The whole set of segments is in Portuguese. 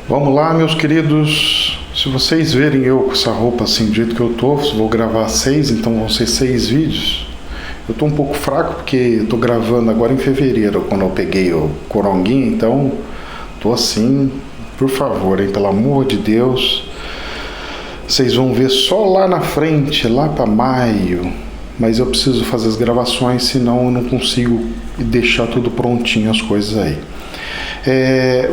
Vamos lá, meus queridos. Se vocês verem eu com essa roupa assim, do jeito que eu tô, vou gravar 6, então vão ser 6 vídeos. Eu tô um pouco fraco porque eu tô gravando agora em fevereiro, quando eu peguei o coronguinho, então tô assim, por favor, hein, pelo amor de Deus. Vocês vão ver só lá na frente, lá para maio. Mas eu preciso fazer as gravações, senão eu não consigo deixar tudo prontinho, as coisas aí.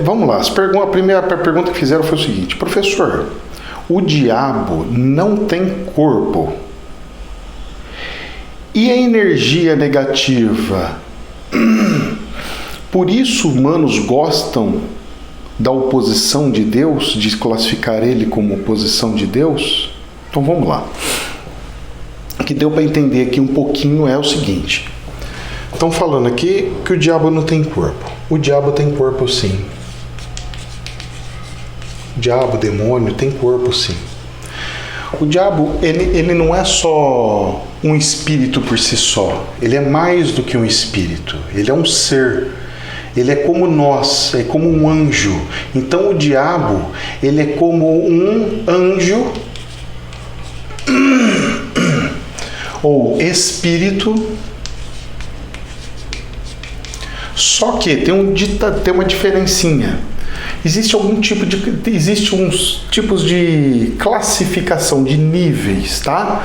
Vamos lá, a primeira pergunta que fizeram foi o seguinte: professor, o diabo não tem corpo e a energia negativa, por isso humanos gostam da oposição de Deus, de classificar ele como oposição de Deus? Então vamos lá. O que deu para entender aqui um pouquinho é o seguinte: estão falando aqui que o diabo não tem corpo. O diabo tem corpo, sim. O diabo, o demônio, tem corpo, sim. O diabo, ele não é só um espírito por si só. Ele é mais do que um espírito. Ele é um ser. Ele é como nós, é como um anjo. Então o diabo, ele é como um anjo ou espírito. Só que tem uma diferencinha. Existem uns tipos de classificação de níveis, tá?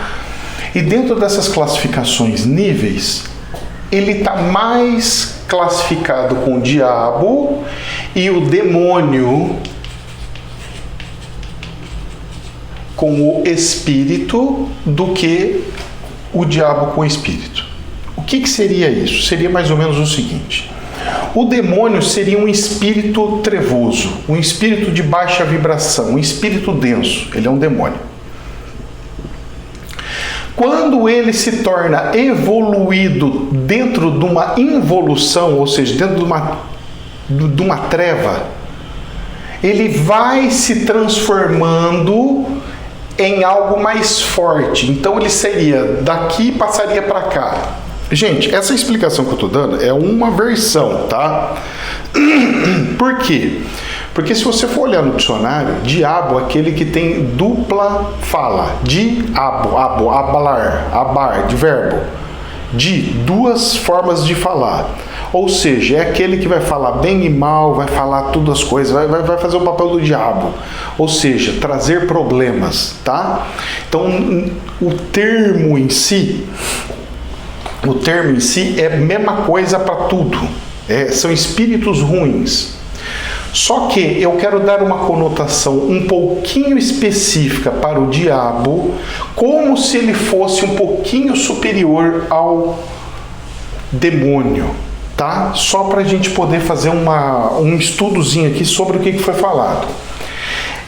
E dentro dessas classificações níveis, ele está mais classificado com o diabo e o demônio com o espírito do que o diabo com o espírito. O que seria isso? Seria mais ou menos o seguinte: o demônio seria um espírito trevoso, um espírito de baixa vibração, um espírito denso. Ele é um demônio. Quando ele se torna evoluído dentro de uma involução, ou seja, dentro de uma treva, ele vai se transformando em algo mais forte. Então ele seria daqui e passaria para cá. Gente, essa explicação que eu estou dando é uma versão, tá? Por quê? Porque se você for olhar no dicionário, diabo é aquele que tem dupla fala. Diabo, abar, de verbo. De duas formas de falar. Ou seja, é aquele que vai falar bem e mal, vai falar tudo as coisas, vai fazer o papel do diabo. Ou seja, trazer problemas, tá? Então, o termo em si é a mesma coisa para tudo. São espíritos ruins. Só que eu quero dar uma conotação um pouquinho específica para o diabo, como se ele fosse um pouquinho superior ao demônio, tá? Só para a gente poder fazer um estudozinho aqui sobre o que foi falado.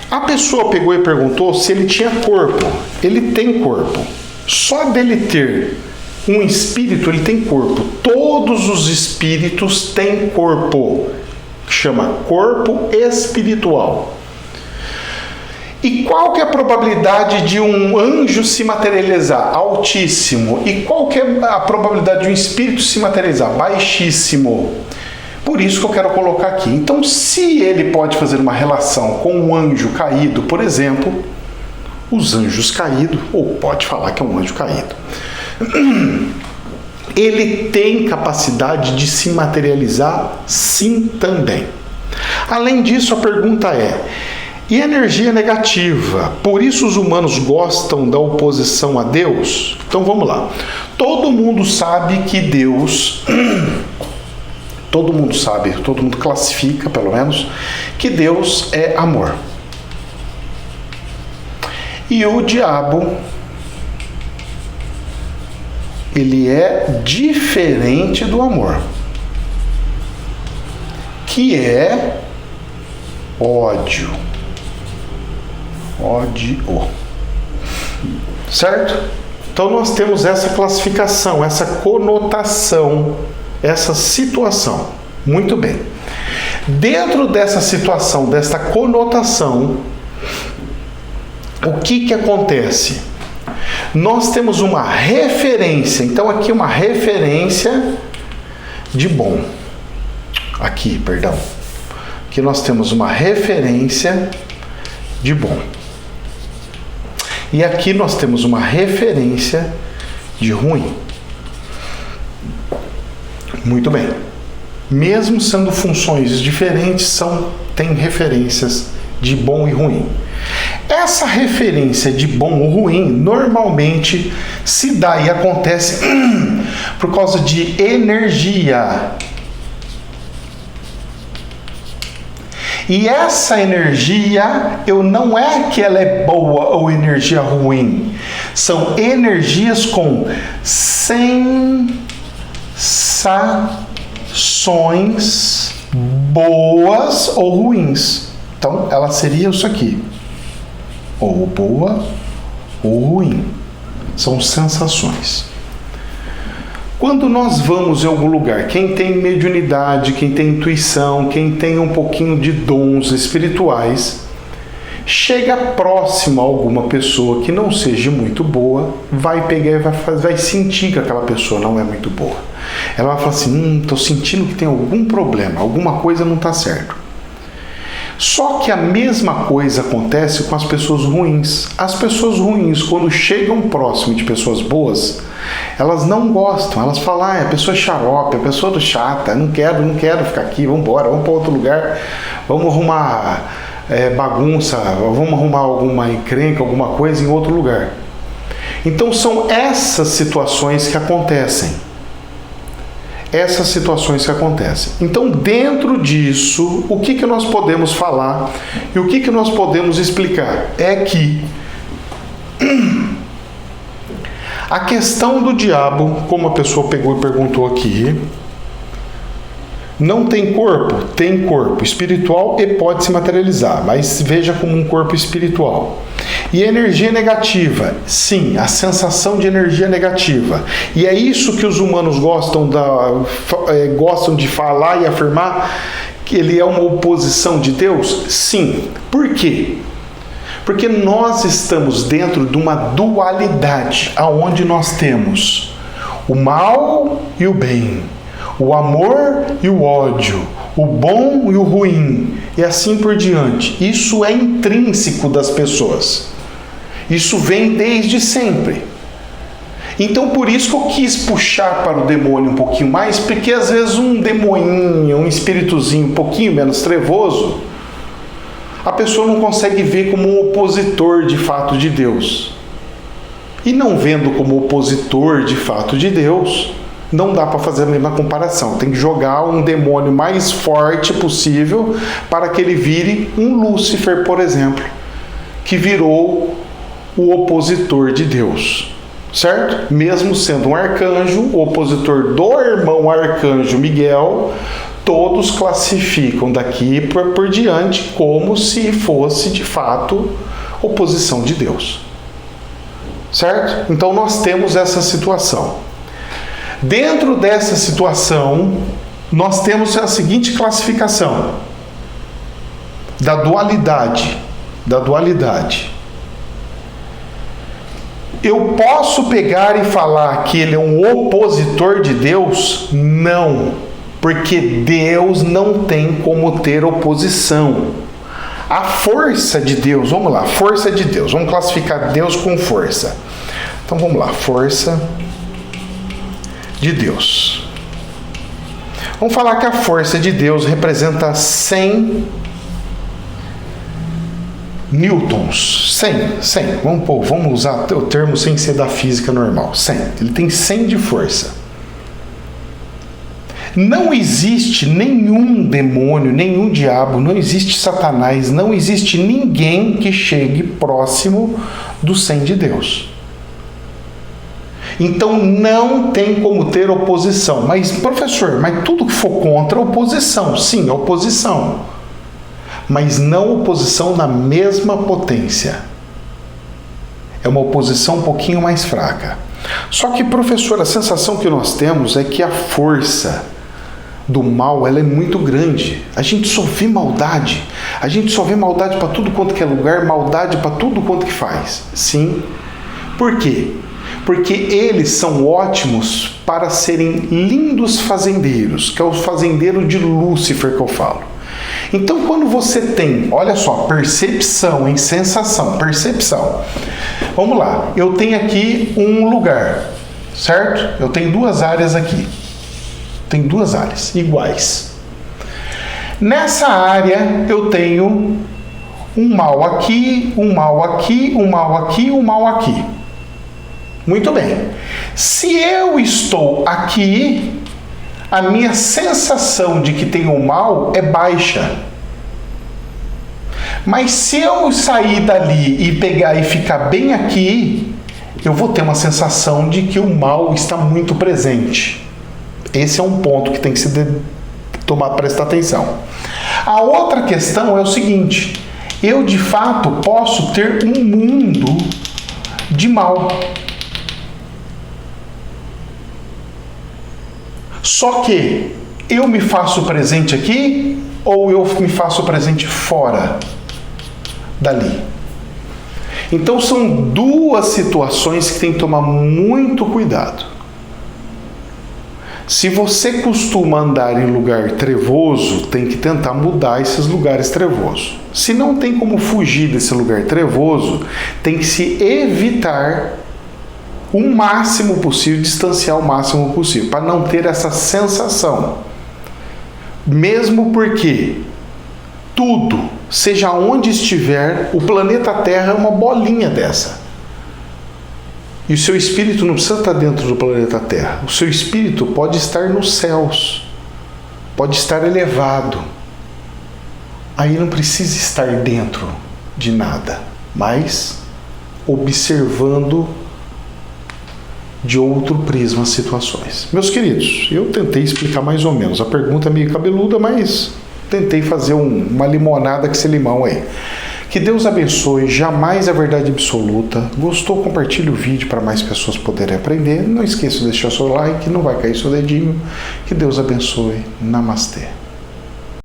A pessoa pegou e perguntou se ele tinha corpo. Ele tem corpo. Só dele ter um espírito, ele tem corpo. Todos os espíritos têm corpo. Chama corpo espiritual. E qual que é a probabilidade de um anjo se materializar? Altíssimo. E qual que é a probabilidade de um espírito se materializar? Baixíssimo. Por isso que eu quero colocar aqui. Então, se ele pode fazer uma relação com um anjo caído, por exemplo, os anjos caídos, ou pode falar que é um anjo caído, ele tem capacidade de se materializar, sim, também. Além disso, a pergunta é: e energia negativa? Por isso os humanos gostam da oposição a Deus? Então vamos lá. Todo mundo sabe que Deus, todo mundo classifica, pelo menos, que Deus é amor. E o diabo, ele é diferente do amor, que é ódio. Certo? Então nós temos essa classificação, essa conotação, essa situação. Muito bem. Dentro dessa situação, dessa conotação, o que acontece? Nós temos uma referência. Então aqui uma referência de bom. Aqui, perdão. que nós temos uma referência de bom. E aqui nós temos uma referência de ruim. Muito bem. Mesmo sendo funções diferentes, têm referências de bom e ruim. Essa referência de bom ou ruim normalmente se dá e acontece por causa de energia. E essa energia, não é que ela é boa ou energia ruim. São energias com sensações boas ou ruins. Então, ela seria isso aqui. Ou boa ou ruim. São sensações. Quando nós vamos em algum lugar, quem tem mediunidade, quem tem intuição, quem tem um pouquinho de dons espirituais, chega próximo a alguma pessoa que não seja muito boa, vai pegar e vai sentir que aquela pessoa não é muito boa. Ela vai falar assim, estou sentindo que tem algum problema, alguma coisa não está certo. Só que a mesma coisa acontece com as pessoas ruins. As pessoas ruins, quando chegam próximo de pessoas boas, elas não gostam. Elas falam, a pessoa é xarope, a pessoa é chata, não quero ficar aqui, vamos embora, vamos para outro lugar, vamos arrumar bagunça, vamos arrumar alguma encrenca, alguma coisa em outro lugar. Então são essas situações que acontecem. Então, dentro disso, o que nós podemos falar e o que nós podemos explicar é que a questão do diabo, como a pessoa pegou e perguntou aqui, não tem corpo? Tem corpo espiritual e pode se materializar, mas veja como um corpo espiritual. E energia negativa? Sim, a sensação de energia negativa. E é isso que os humanos gostam de falar e afirmar, que ele é uma oposição de Deus? Sim. Por quê? Porque nós estamos dentro de uma dualidade, onde nós temos o mal e o bem, o amor e o ódio, o bom e o ruim, e assim por diante. Isso é intrínseco das pessoas. Isso vem desde sempre. Então, por isso que eu quis puxar para o demônio um pouquinho mais, porque às vezes um demoninho, um espíritozinho um pouquinho menos trevoso, a pessoa não consegue ver como um opositor de fato de Deus. E não vendo como opositor de fato de Deus, não dá para fazer a mesma comparação. Tem que jogar um demônio mais forte possível para que ele vire um Lúcifer, por exemplo, que virou o opositor de Deus, certo? Mesmo sendo um arcanjo, o opositor do irmão arcanjo Miguel, todos classificam daqui por diante como se fosse de fato oposição de Deus, certo? Então nós temos essa situação. Dentro dessa situação, nós temos a seguinte classificação da dualidade. Eu posso pegar e falar que ele é um opositor de Deus? Não, porque Deus não tem como ter oposição. A força de Deus, vamos lá, força de Deus, vamos classificar Deus com força. Então vamos lá, força de Deus. Vamos falar que a força de Deus representa 100 newtons. 100. Vamos usar o termo sem ser da física normal. 100. Ele tem 100 de força. Não existe nenhum demônio, nenhum diabo, não existe Satanás, não existe ninguém que chegue próximo do 100 de Deus. Então não tem como ter oposição. Mas, professor, tudo que for contra a oposição, sim, a oposição. Mas não oposição na mesma potência. É uma oposição um pouquinho mais fraca. Só que, professor, a sensação que nós temos é que a força do mal, ela é muito grande. A gente só vê maldade. A gente só vê maldade para tudo quanto que é lugar, maldade para tudo quanto que faz. Sim. Por quê? Porque eles são ótimos para serem lindos fazendeiros, que é o fazendeiro de Lúcifer que eu falo. Então, quando você tem, olha só, percepção em sensação, percepção. Vamos lá, eu tenho aqui um lugar, certo? Eu tenho duas áreas aqui. Tem duas áreas iguais. Nessa área eu tenho um mal aqui, um mal aqui, um mal aqui, um mal aqui. Muito bem. Se eu estou aqui, a minha sensação de que tem um mal é baixa. Mas se eu sair dali e pegar e ficar bem aqui, eu vou ter uma sensação de que o mal está muito presente. Esse é um ponto que tem que se prestar atenção. A outra questão é o seguinte: eu de fato posso ter um mundo de mal. Só que eu me faço presente aqui ou eu me faço presente fora dali? Então são duas situações que tem que tomar muito cuidado. Se você costuma andar em lugar trevoso, tem que tentar mudar esses lugares trevosos. Se não tem como fugir desse lugar trevoso, tem que se evitar o máximo possível, distanciar o máximo possível, para não ter essa sensação. Mesmo porque tudo, seja onde estiver, o planeta Terra é uma bolinha dessa. E o seu espírito não precisa estar dentro do planeta Terra. O seu espírito pode estar nos céus, pode estar elevado. Aí não precisa estar dentro de nada, mas observando de outro prisma as situações. Meus queridos, eu tentei explicar mais ou menos. A pergunta é meio cabeluda, mas tentei fazer uma limonada com esse limão aí. Que Deus abençoe, jamais a verdade absoluta. Gostou? Compartilhe o vídeo para mais pessoas poderem aprender. Não esqueça de deixar seu like, não vai cair seu dedinho. Que Deus abençoe. Namastê.